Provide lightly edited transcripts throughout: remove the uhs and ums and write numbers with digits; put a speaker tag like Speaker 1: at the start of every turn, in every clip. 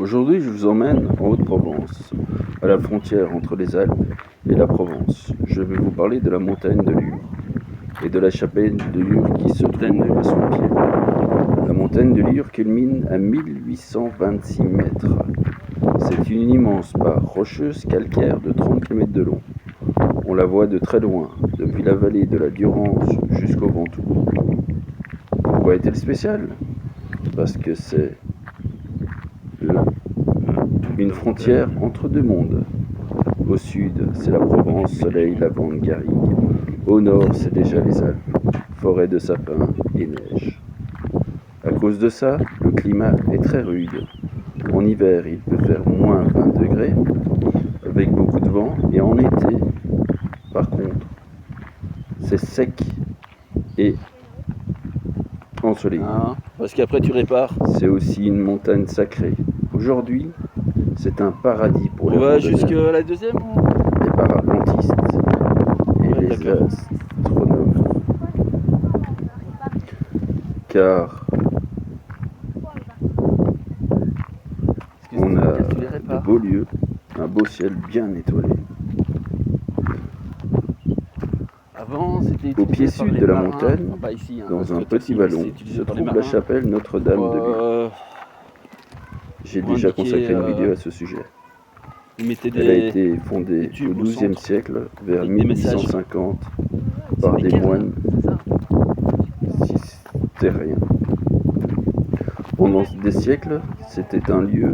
Speaker 1: Aujourd'hui, je vous emmène en Haute-Provence, à la frontière entre les Alpes et la Provence. Je vais vous parler de la montagne de Lure et de la chapelle de Lure qui se trouve à son pied. La montagne de Lure culmine à 1826 mètres. C'est une immense barre rocheuse calcaire de 30 km de long. On la voit de très loin, depuis la vallée de la Durance jusqu'au Ventoux. Pourquoi est-elle spéciale? Parce que c'est une frontière entre deux mondes. Au sud, c'est la Provence, soleil, lavande, garrigue. Au nord, c'est déjà les Alpes, forêt de sapins et neige. À cause de ça, le climat est très rude. En hiver, il peut faire moins 20 degrés, avec beaucoup de vent, et en été, par contre, c'est sec et ensoleillé.
Speaker 2: Parce qu'après tu répares.
Speaker 1: C'est aussi une montagne sacrée. Aujourd'hui, c'est un paradis pour les
Speaker 2: On va
Speaker 1: randonneurs,
Speaker 2: jusqu'à la deuxième ou...
Speaker 1: les paraplantistes et
Speaker 2: Ouais,
Speaker 1: les
Speaker 2: d'accord.
Speaker 1: astronomes. Car on a
Speaker 2: Tu les
Speaker 1: de
Speaker 2: répares.
Speaker 1: beaux lieux, un beau ciel bien étoilé.
Speaker 2: Avant, c'était
Speaker 1: Au pied
Speaker 2: utilisé par
Speaker 1: sud
Speaker 2: les
Speaker 1: de la
Speaker 2: marins.
Speaker 1: montagne,
Speaker 2: Enfin, pas ici, hein,
Speaker 1: dans un
Speaker 2: ce
Speaker 1: petit
Speaker 2: truc-ci,
Speaker 1: vallon,
Speaker 2: c'est utilisé
Speaker 1: se
Speaker 2: par les
Speaker 1: trouve la
Speaker 2: marins
Speaker 1: chapelle Notre-Dame de Lure.
Speaker 2: pour,
Speaker 1: J'ai
Speaker 2: pour
Speaker 1: déjà
Speaker 2: indiquer,
Speaker 1: consacré une vidéo à ce sujet.
Speaker 2: ils mettaient
Speaker 1: Elle a
Speaker 2: des
Speaker 1: été fondée au
Speaker 2: tubes au
Speaker 1: XIIe
Speaker 2: centre
Speaker 1: siècle, vers
Speaker 2: avec des messages.
Speaker 1: 1850,
Speaker 2: C'est
Speaker 1: par
Speaker 2: des
Speaker 1: des
Speaker 2: cairns,
Speaker 1: moines
Speaker 2: c'est ça?
Speaker 1: cisterciens. Pendant des siècles, c'était un lieu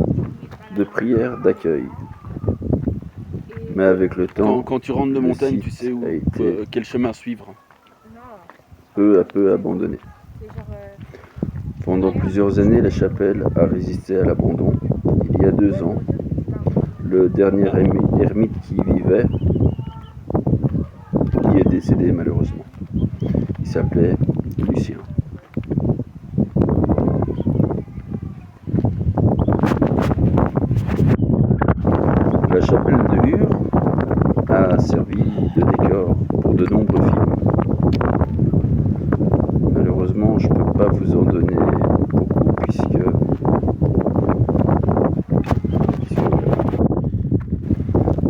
Speaker 1: de prière, d'accueil. Mais avec le temps,
Speaker 2: Quand tu rentres de
Speaker 1: le
Speaker 2: montagne,
Speaker 1: site
Speaker 2: tu sais où,
Speaker 1: a été
Speaker 2: quel chemin suivre.
Speaker 1: peu à peu abandonné. Pendant plusieurs années, la chapelle a résisté à l'abandon. Il y a 2 ans, le dernier ermite qui y vivait y est décédé malheureusement. Il s'appelait Lucien. La chapelle de Lure a servi de décor pour de nombreux films. Malheureusement, je ne peux pas vous en donner beaucoup puisque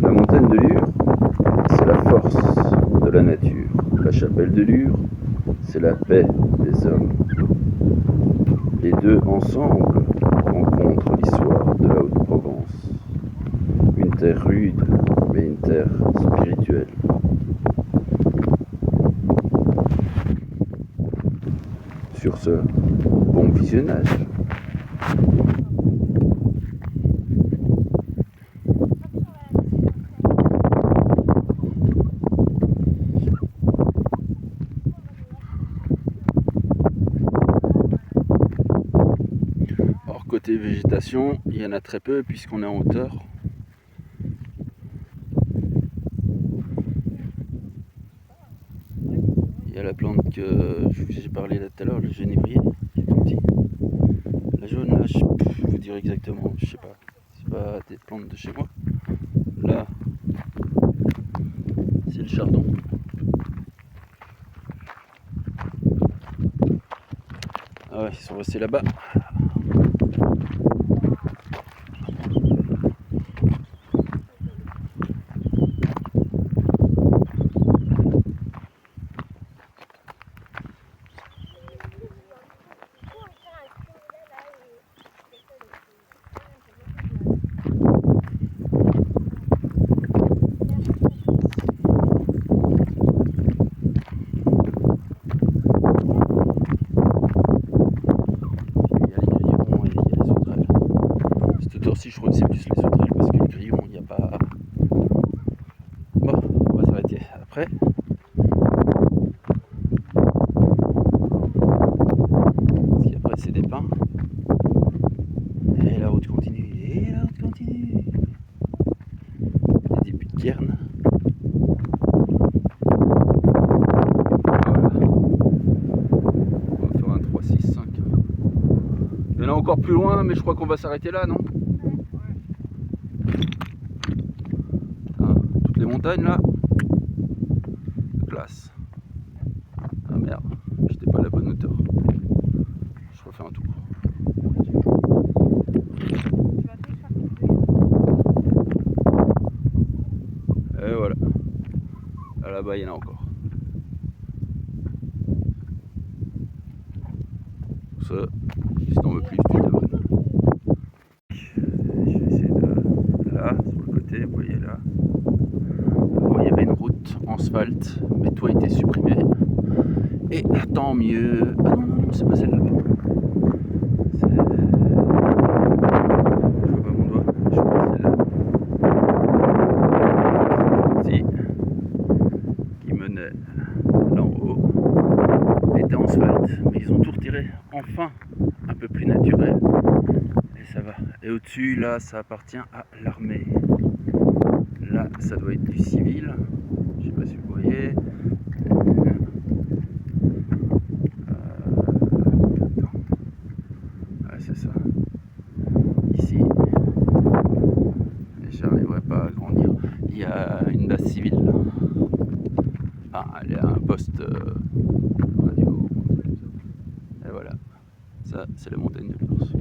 Speaker 1: la montagne de Lure, c'est la force de la nature. La chapelle de Lure, c'est la paix des hommes. Les deux ensemble rencontrent l'histoire de la Haute-Provence. Une terre rude, mais une terre spirituelle. Sur ce, bon visionnage.
Speaker 2: Alors côté végétation, il y en a très peu puisqu'on est en hauteur. Il y a la plante que j'ai parlé là tout à l'heure, le genévrier, qui est tout petit. La jaune là, je peux vous dire exactement, je sais pas. C'est pas des plantes de chez moi. Là, c'est le chardon. Ah ouais, ils sont restés là-bas. Je crois que c'est plus les sauterelles parce que les grillons, il n'y a pas. Bon, on va s'arrêter après. Parce qu'après, c'est des pins. Et la route continue. Et la route continue. Les débuts de cairn. Voilà. On va faire un 3, 6, 5. Il y en a encore plus loin, mais je crois qu'on va s'arrêter là, non? Toutes les montagnes là, classe. Ah merde, j'étais pas à la bonne hauteur. Je refais un tour. là-bas il y en a encore. Ça, si t'en veux plus, tu t'abonnes. Je vais essayer de... Là, sur le côté, vous voyez là. Il y avait une route en asphalte, mais tout a été supprimé. Et tant mieux. Ah non, non, non, c'est pas celle-là. C'est... Je vois pas mon doigt. Je vois pas celle-là. Si. Qui menait là en haut. Était en asphalte. Mais ils ont tout retiré. Enfin, un peu plus naturel. Et ça va. Et au-dessus, là, ça appartient à l'armée. Là, ça doit être du civil. Je sais pas si vous voyez. C'est ça. Ici, j'arriverai pas à grandir. Il y a une base civile. Enfin, elle est à un poste radio. Et voilà. Ça, c'est la montagne de l'Ours.